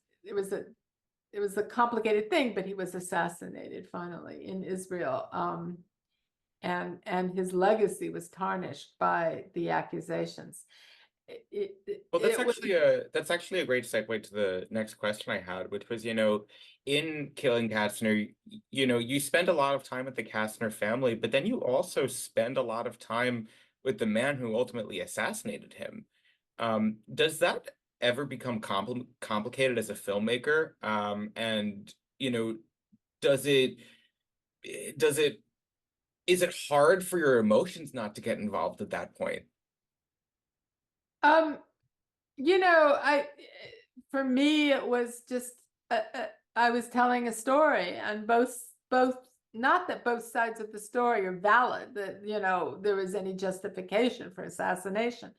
a complicated thing, but he was assassinated finally in Israel. And his legacy was tarnished by the accusations. Well, that's actually a great segue to the next question I had, which was, in Killing Kastner, you spend a lot of time with the Kastner family, but then you also spend a lot of time with the man who ultimately assassinated him. Does that ever become complicated as a filmmaker? And is it hard for your emotions not to get involved at that point? For me, it was just I was telling a story, and both not that both sides of the story are valid, that there was any justification for assassination,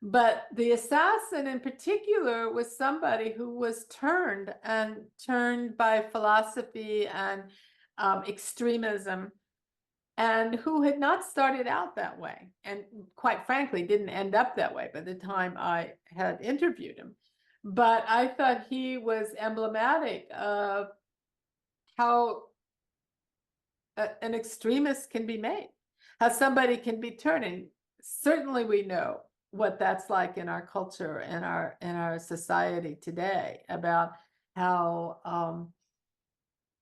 but the assassin in particular was somebody who was turned by philosophy and extremism, and who had not started out that way, and quite frankly didn't end up that way by the time I had interviewed him. But I thought he was emblematic of how an extremist can be made, how somebody can be turned. And certainly we know what that's like in our culture and in our society today, about how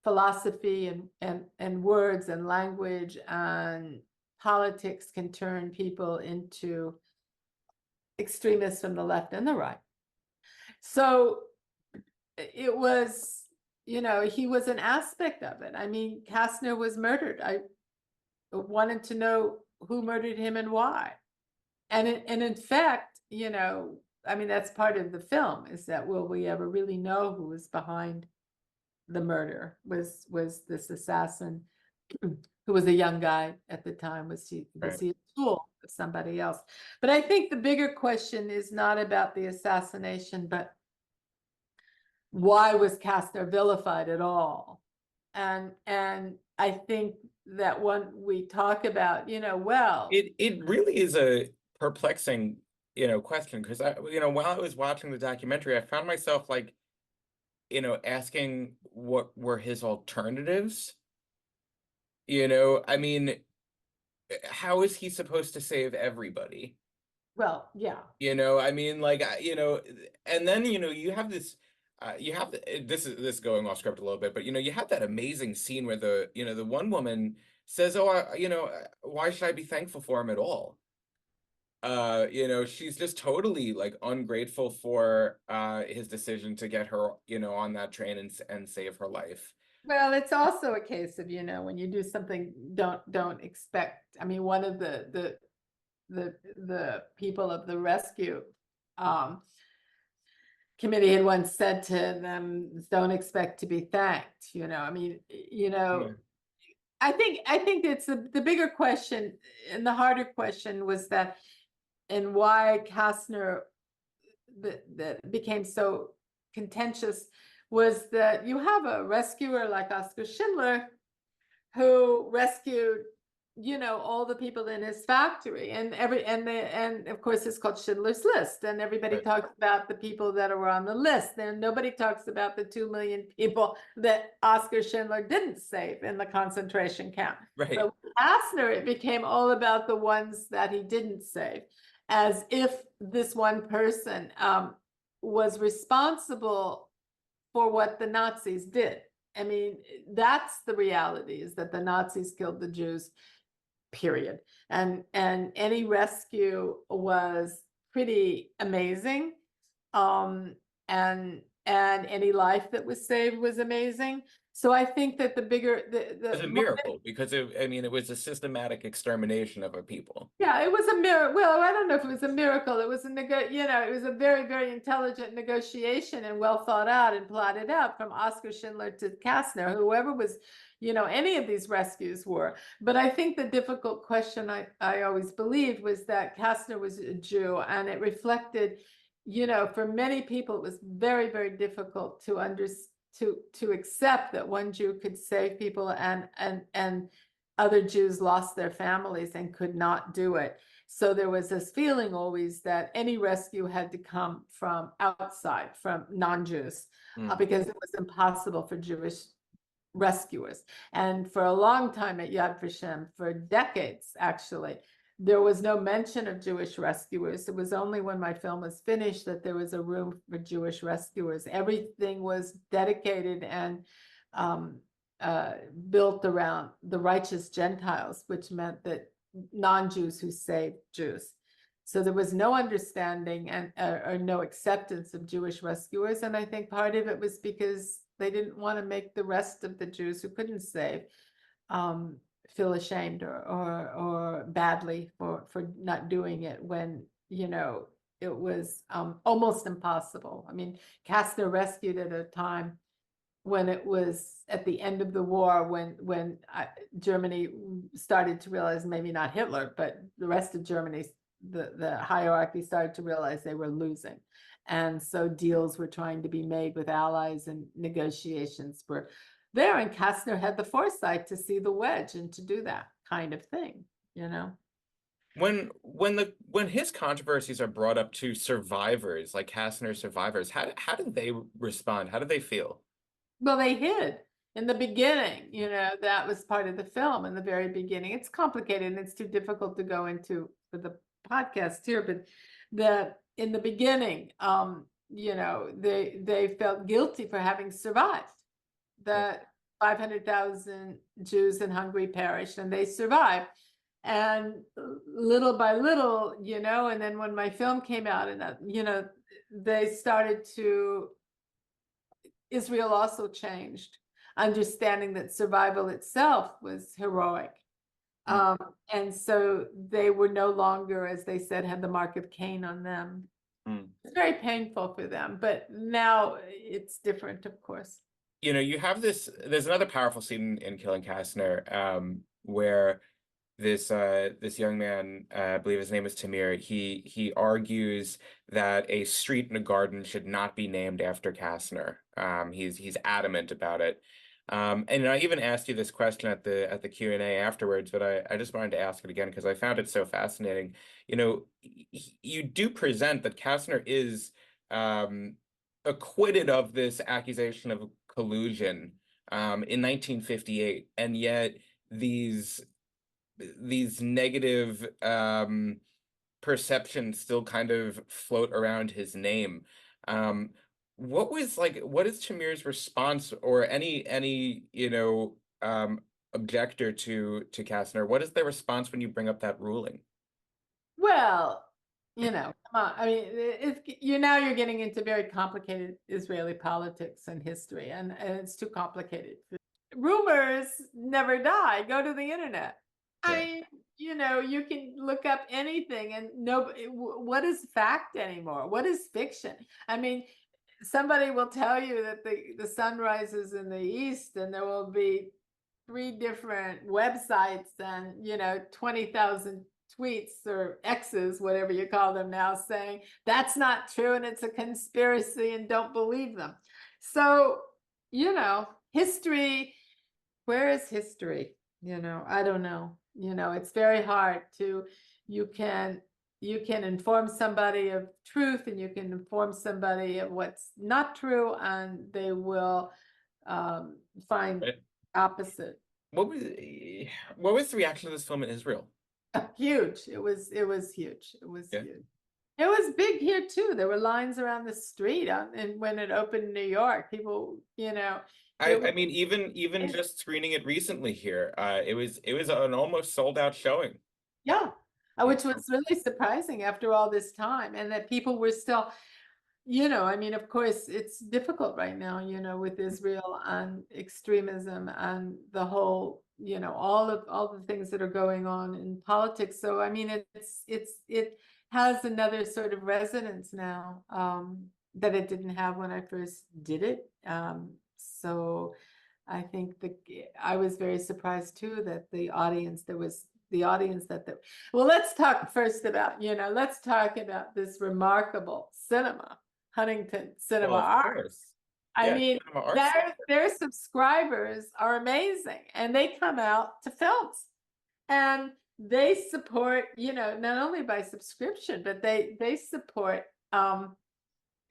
philosophy and words and language and politics can turn people into extremists from the left and the right. So it was, he was an aspect of it. I mean, Kastner was murdered. I wanted to know who murdered him and why. And in fact, you know, I mean, that's part of the film, is that will we ever really know who was behind the murder? Was this assassin, who was a young guy at the time, was he a tool of somebody else? But I think the bigger question is not about the assassination, but why was Kastner vilified at all? And I think that when we talk about, you know, well, it really is a perplexing, you know, question, because while I was watching the documentary, I found myself like, you know, asking what were his alternatives. You know, I mean, how is he supposed to save everybody? well, yeah. You know, I mean, like, you know, and then, you know, you have this, this is going off script a little bit, but, you know, you have that amazing scene where the, you know, the one woman says, oh, you know, why should I be thankful for him at all? You know, she's just totally like ungrateful for his decision to get her, you know, on that train and save her life. Well, it's also a case of, you know, when you do something, don't expect. I mean, one of the people of the rescue committee had once said to them, don't expect to be thanked. You know, I mean, you know, Yeah. I think it's the bigger question, and the harder question was that, and why Kastner that became so contentious, was that you have a rescuer like Oskar Schindler who rescued, you know, all the people in his factory, and of course it's called Schindler's List, and everybody Right. talks about the people that were on the list, and nobody talks about the 2 million people that Oskar Schindler didn't save in the concentration camp. Right. But with Kastner, it became all about the ones that he didn't save, as if this one person was responsible for what the Nazis did. I mean, that's the reality, is that the Nazis killed the Jews, period. And any rescue was pretty amazing. And any life that was saved was amazing. So I think that the bigger It was a miracle because I mean, it was a systematic extermination of a people. yeah, it was a miracle. Well, I don't know if it was a miracle. It was it was a very, very intelligent negotiation and well thought out and plotted out from Oskar Schindler to Kastner, whoever was, you know, any of these rescues were. But I think the difficult question I always believed was that Kastner was a Jew, and it reflected, you know, for many people, it was very, very difficult to to accept that one Jew could save people, and other Jews lost their families and could not do it. So there was this feeling always that any rescue had to come from outside, from non-Jews, because it was impossible for Jewish rescuers. And for a long time at Yad Vashem, for decades actually, there was no mention of Jewish rescuers. It was only when my film was finished that there was a room for Jewish rescuers. Everything was dedicated and built around the righteous Gentiles, which meant that non-Jews who saved Jews. So there was no understanding and or no acceptance of Jewish rescuers. And I think part of it was because they didn't want to make the rest of the Jews who couldn't save feel ashamed or badly for not doing it, when, you know, it was almost impossible. I mean, Kastner rescued at a time when it was at the end of the war, when Germany started to realize, maybe not Hitler, but the rest of Germany, the hierarchy started to realize they were losing. And so deals were trying to be made with allies, and negotiations were there. And Kastner had the foresight to see the wedge and to do that kind of thing, you know. When his controversies are brought up to survivors, like Kastner survivors, how did they respond? How did they feel? Well, they hid in the beginning, you know, that was part of the film in the very beginning. It's complicated and it's too difficult to go into for the podcast here, but in the beginning, you know, they felt guilty for having survived. That 500,000 Jews in Hungary perished, and they survived. And little by little, you know, and then when my film came out, and you know, they started to, Israel also changed, understanding that survival itself was heroic. Um, and so they were no longer, as they said, had the mark of Cain on them. It's very painful for them, but now it's different, of course. You know, you have this, there's another powerful scene in Killing Kastner, where this young man, I believe his name is Tamir, he argues that a street in a garden should not be named after Kastner. He's adamant about it. And I even asked you this question at the Q&A afterwards, but I just wanted to ask it again because I found it so fascinating. You know, you do present that Kastner is acquitted of this accusation of collusion in 1958, and yet these negative perceptions still kind of float around his name. What is Tamir's response, or any objector to Kastner? What is their response when you bring up that ruling? Well, come on. I mean, you're getting into very complicated Israeli politics and history, and it's too complicated. Rumors never die. Go to the internet. You can look up anything, and what is fact anymore? What is fiction? I mean, somebody will tell you that the sun rises in the east, and there will be 3 different websites and 20,000 tweets or X's, whatever you call them now, saying that's not true and it's a conspiracy and don't believe them. So, history, where is history? I don't know. It's very hard you can inform somebody of truth, and you can inform somebody of what's not true, and they will find opposite. What was the reaction to this film in Israel? Huge. It was huge. It was Yeah. huge. It was big here too. There were lines around the street, and when it opened in New York, people, I mean, even just screening it recently here, it was an almost sold out showing. Yeah, which was really surprising after all this time, and that people were still, I mean, of course, it's difficult right now, with Israel and extremism and the whole, all the things that are going on in politics. So, I mean, it has another sort of resonance now that it didn't have when I first did it. So I think I was very surprised too that well, let's talk first about, let's talk about this remarkable cinema, Huntington Cinema Arts. I mean, their subscribers are amazing, and they come out to films, and they support, not only by subscription, but they support, I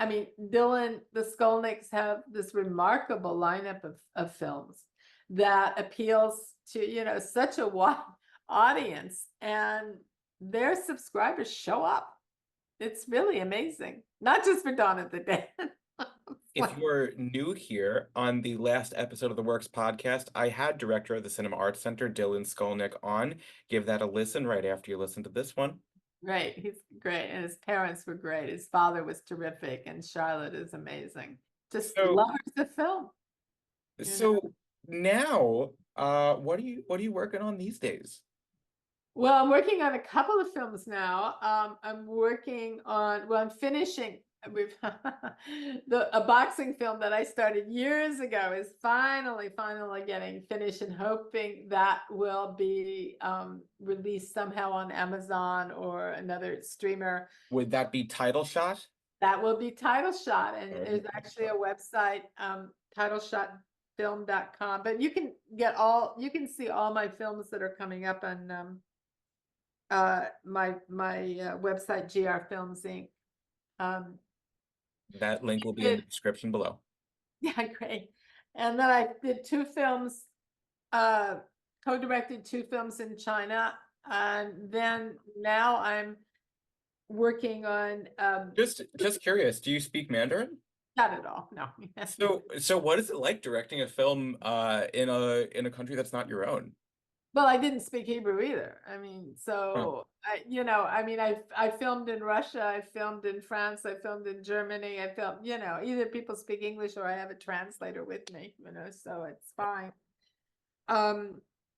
mean, Dylan, the Skolnicks have this remarkable lineup of films that appeals to, such a wide audience, and their subscribers show up. It's really amazing. Not just for Dawn of the Dead. If you're new here, on the last episode of the Works podcast, I had director of the Cinema Arts Center, Dylan Skolnick, on. Give that a listen right after you listen to this one. Right. He's great. And his parents were great. His father was terrific. And Charlotte is amazing. Just loves the film. So now, what are you working on these days? Well, I'm working on a couple of films now. I'm working on, I'm finishing a boxing film that I started years ago is finally getting finished, and hoping that will be released somehow on Amazon or another streamer. Would that be Title Shot? That will be Title Shot, and there's actually a website, titleshotfilm.com, but you can see all my films that are coming up on my website, GR Films Inc. That link will be in the description below. Yeah, great. And then I did 2 films, co-directed 2 films in China, and then now I'm working on just curious, do you speak Mandarin? Not at all, no. So what is it like directing a film in a country that's not your own? Well, I didn't speak Hebrew either. I mean, so I filmed in Russia, I filmed in France, I filmed in Germany, I filmed, either people speak English or I have a translator with me, so it's fine.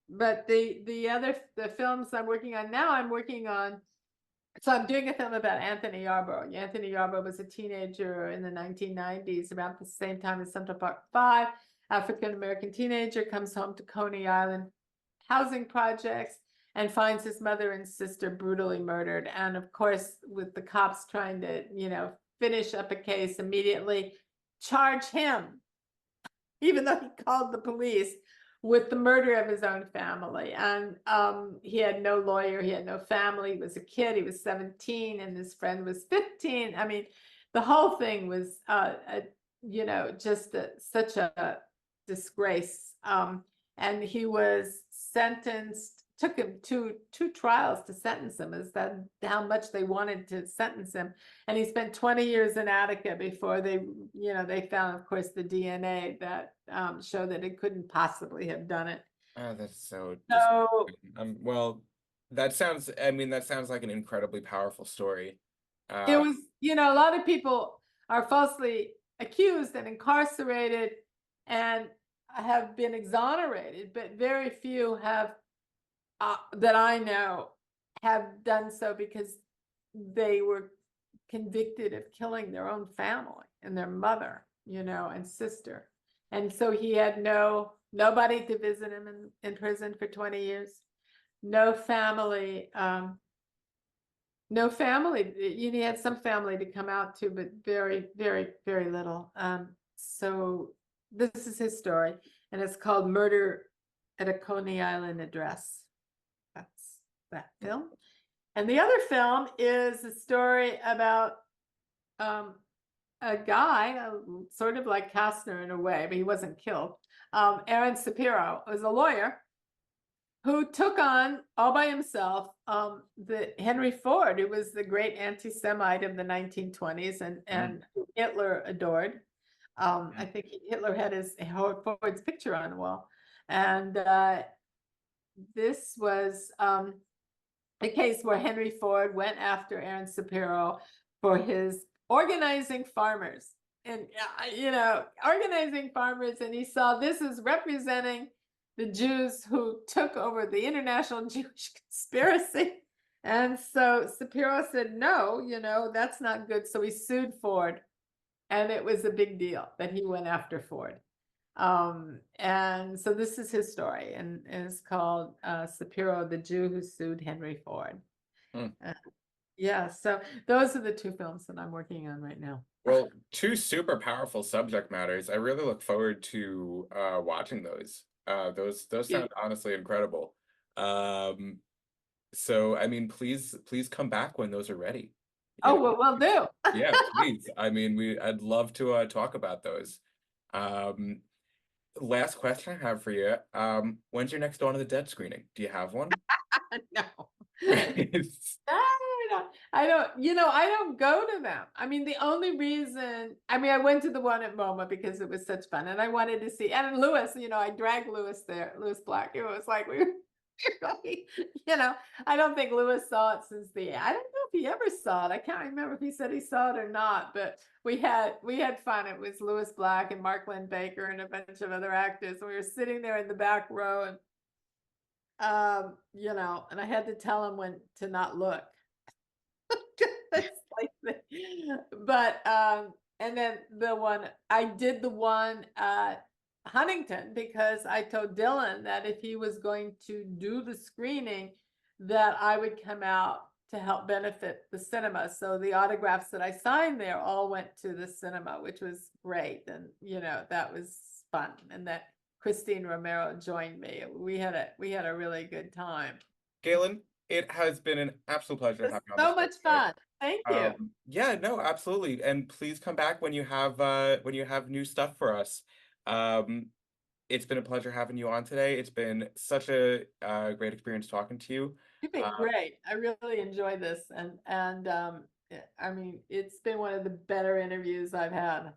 but the films I'm working on now, so I'm doing a film about Anthony Yarborough. Anthony Yarborough was a teenager in the 1990s, around the same time as Central Park 5. African-American teenager comes home to Coney Island housing projects and finds his mother and sister brutally murdered. And of course, with the cops trying to, finish up a case immediately, charge him, even though he called the police, with the murder of his own family. And he had no lawyer, he had no family, he was a kid, he was 17, and his friend was 15. I mean, the whole thing was, just such a disgrace. And he was sentenced, took him two trials to sentence him, is that how much they wanted to sentence him. And he spent 20 years in Attica before they found, of course, the DNA that showed that it couldn't possibly have done it. Oh, that's so So that sounds like an incredibly powerful story. it was, a lot of people are falsely accused and incarcerated and have been exonerated, but very few have, that I know, have done so because they were convicted of killing their own family and their mother, and sister. And so he had nobody to visit him in prison for 20 years, no family, he had some family to come out to, but very, very, very little. So this is his story, and it's called Murder at a Coney Island Address. That's that film. And the other film is a story about a guy, sort of like Kastner in a way, but he wasn't killed. Aaron Shapiro was a lawyer who took on all by himself the Henry Ford, who was the great anti-Semite of the 1920s and who Hitler adored. I think Hitler had Ford's picture on the wall. And this was a case where Henry Ford went after Aaron Shapiro for his organizing farmers. And, organizing farmers. And he saw this as representing the Jews who took over the international Jewish conspiracy. And so Shapiro said, no, that's not good. So he sued Ford. And it was a big deal that he went after Ford. And so this is his story, and it's called Shapiro, the Jew who sued Henry Ford. Yeah, so those are the two films that I'm working on right now. Well, two super powerful subject matters. I really look forward to watching those. Those sound honestly incredible. So I mean, please come back when those are ready. Oh, well, we'll do. Yeah, please. I mean, I'd love to talk about those. Last question I have for you. When's your next Dawn of the Dead screening? Do you have one? No. I don't go to them. I mean, the only reason, I went to the one at MoMA because it was such fun and I wanted to see, and Lewis, I dragged Lewis there, Lewis Black. It was like, I don't think Lewis saw it I don't know if he ever saw it. I can't remember if he said he saw it or not, but we had fun. It was Lewis Black and Mark Lynn Baker and a bunch of other actors. We were sitting there in the back row and, and I had to tell him when to not look. But and then I did the one at Huntington because I told Dylan that if he was going to do the screening, that I would come out to help benefit the cinema. So the autographs that I signed there all went to the cinema, which was great. And that was fun. And that Christine Romero joined me. We had a really good time. Gaylen, it has been an absolute pleasure having you on. So much fun. Thank you. Yeah, no, absolutely. And please come back when you have new stuff for us. It's been a pleasure having you on today. It's been such a great experience talking to you. You've been great. I really enjoyed this, and it's been one of the better interviews I've had.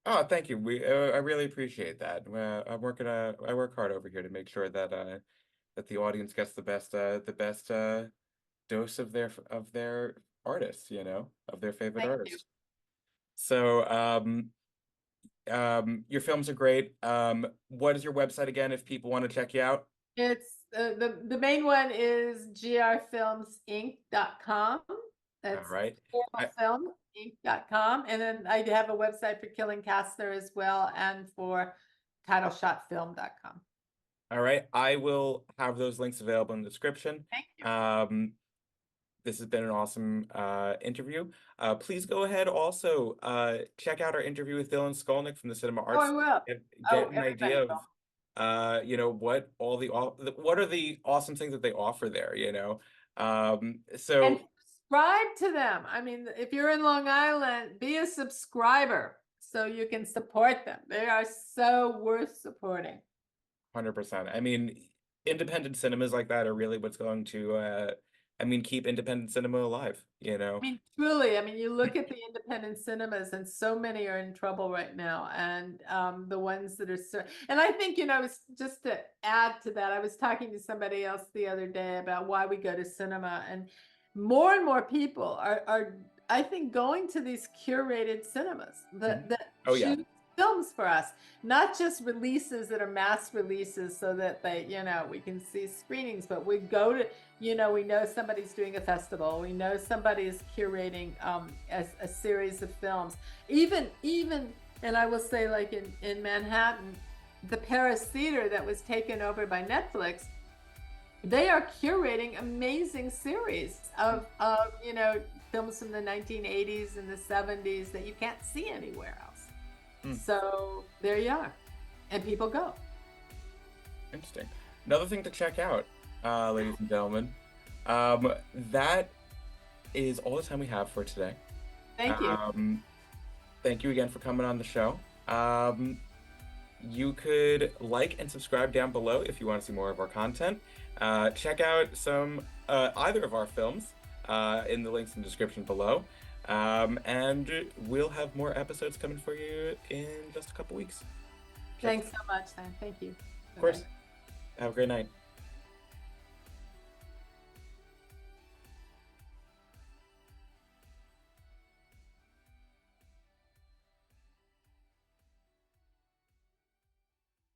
Oh, thank you. I really appreciate that. I work hard over here to make sure that that the audience gets the best dose of their artists, of their favorite artists. So your films are great. What is your website again if people want to check you out? It's the main one is grfilmsinc.com. That's All right. filminc.com. And then I have a website for Killing Castner as well, and for titleshotfilm.com. All right. I will have those links available in the description. Thank you. This has been an awesome interview. Please go ahead also check out our interview with Dylan Skolnick from the Cinema Arts. I will. Get an Everybody idea will. of what are the awesome things that they offer there, And so subscribe to them. I mean, if you're in Long Island, be a subscriber so you can support them. They are so worth supporting. 100%. I mean, independent cinemas like that are really what's going to keep independent cinema alive, I mean, truly, you look at the independent cinemas and so many are in trouble right now. And the ones that are, and I think, just to add to that, I was talking to somebody else the other day about why we go to cinema, and more people are I think, going to these curated cinemas that Oh, yeah. choose films for us, not just releases that are mass releases so that they, we can see screenings, but we go to, we know somebody's doing a festival, we know somebody's curating a series of films, even, and I will say, like in Manhattan, the Paris Theater that was taken over by Netflix, they are curating amazing series of films from the 1980s and the 70s that you can't see anywhere else. So there you are, and people go. Interesting. Another thing to check out, ladies and gentlemen, that is all the time we have for today. Thank you. Thank you again for coming on the show. You could like and subscribe down below if you want to see more of our content. Check out some either of our films in the links in the description below. And we'll have more episodes coming for you in just a couple weeks. Thanks so much, Sam. Thank you. Of course. Have a great night.